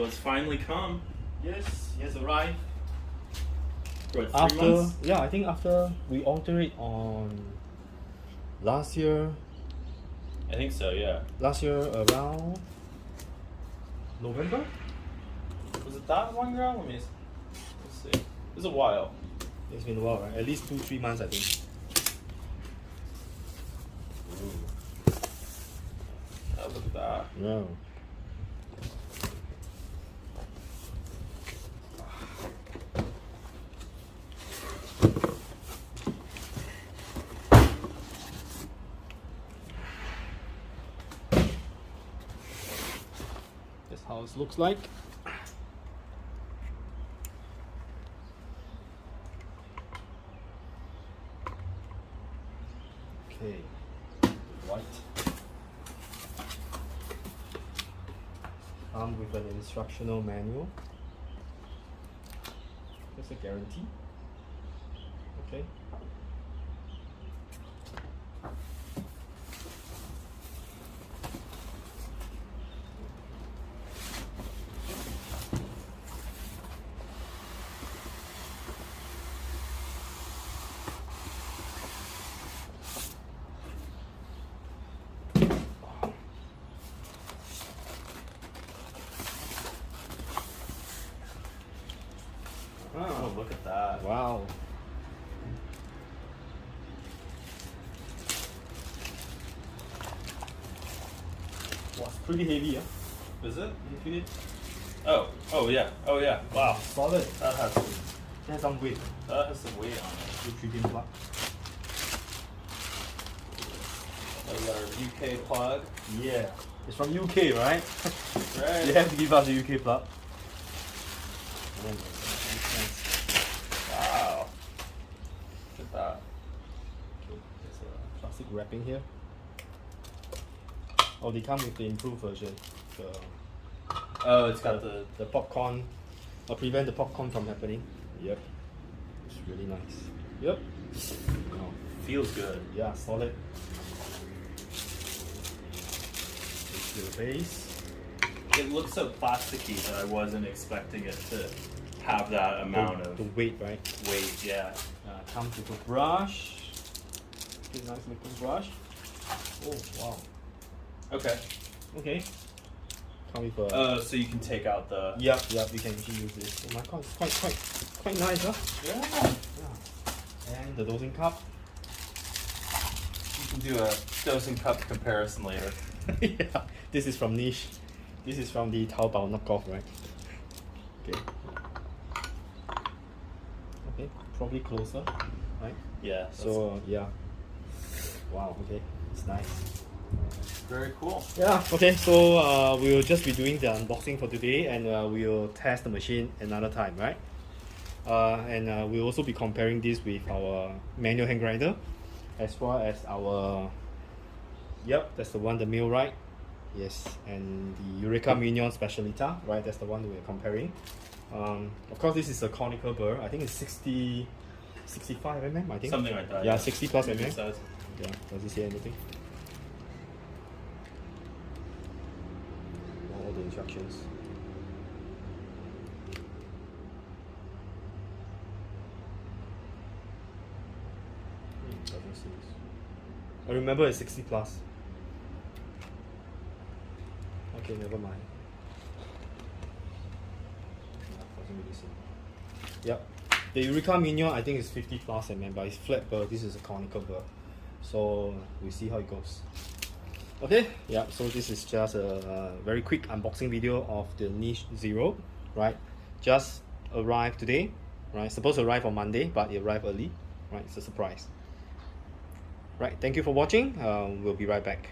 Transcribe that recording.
it's finally come. Yes, he has arrived. What, 3 After, months? yeah, I think after we ordered it on last year I think so, yeah. around November. Was it that long ago? Let's see. It was a while. It's been a while, right? At least 2-3 months, I think. Ooh. Oh, look at that. Yeah. That's how it looks like. Okay, white. Armed with an instructional manual. That's a guarantee. Okay. Oh, look at that. Wow. Wow, it's pretty heavy, yeah. Is it? Oh yeah. Oh yeah. Wow. Solid. That There's some weight. has some weight on it. The 3-pin plug. We got our UK plug. Yeah. It's from UK, right? Right. You have to give us a UK plug. Wow. Look at that. Okay, there's a plastic wrapping here. Oh, they come with the improved version. Oh, it's got the popcorn, prevent the popcorn from happening. Yep. It's really nice. Yep. Oh, feels good. yeah, solid. The base. It looks so plasticky that I wasn't expecting it to have that amount The of weight, right? weight. Yeah. Comes with a brush. Okay, nice looking brush. Oh wow. Okay. Okay. Come with a. So you can take out the. Yep, you can actually use this. Oh my god, it's quite nice, huh? Yeah. Yeah. And the dosing cup. You can do a dosing cup comparison later. Yeah, this is from Niche. This is from the Taobao knockoff, right? Okay. Okay, probably closer, right? Yeah. So yeah. Wow. Okay, it's nice. Very cool. Yeah. Okay. So we'll just be doing the unboxing for today, and we'll test the machine another time, right? And we'll also be comparing this with our manual hand grinder, as well as our. Yep, that's the one, the millwright. Yes, and the Eureka Minion Specialita, right? That's the one that we're comparing. Of course, this is a conical burr. I think it's 65 mm. I think Something like that. Yeah, 60 plus Good mm. size. Yeah. Does it say anything? All the instructions. Doesn't say. I remember it's 60 plus. Okay, never mind. Doesn't really say. Yep. The Eureka Minion I think is 50 plus mm, but it's flat burr. This is a conical burr. So we see how it goes. Okay, yeah, so this is just a very quick unboxing video of the Niche Zero, right? Just arrived today, right? Supposed to arrive on Monday, but it arrived early, right? It's a surprise. Right, thank you for watching. We'll be right back.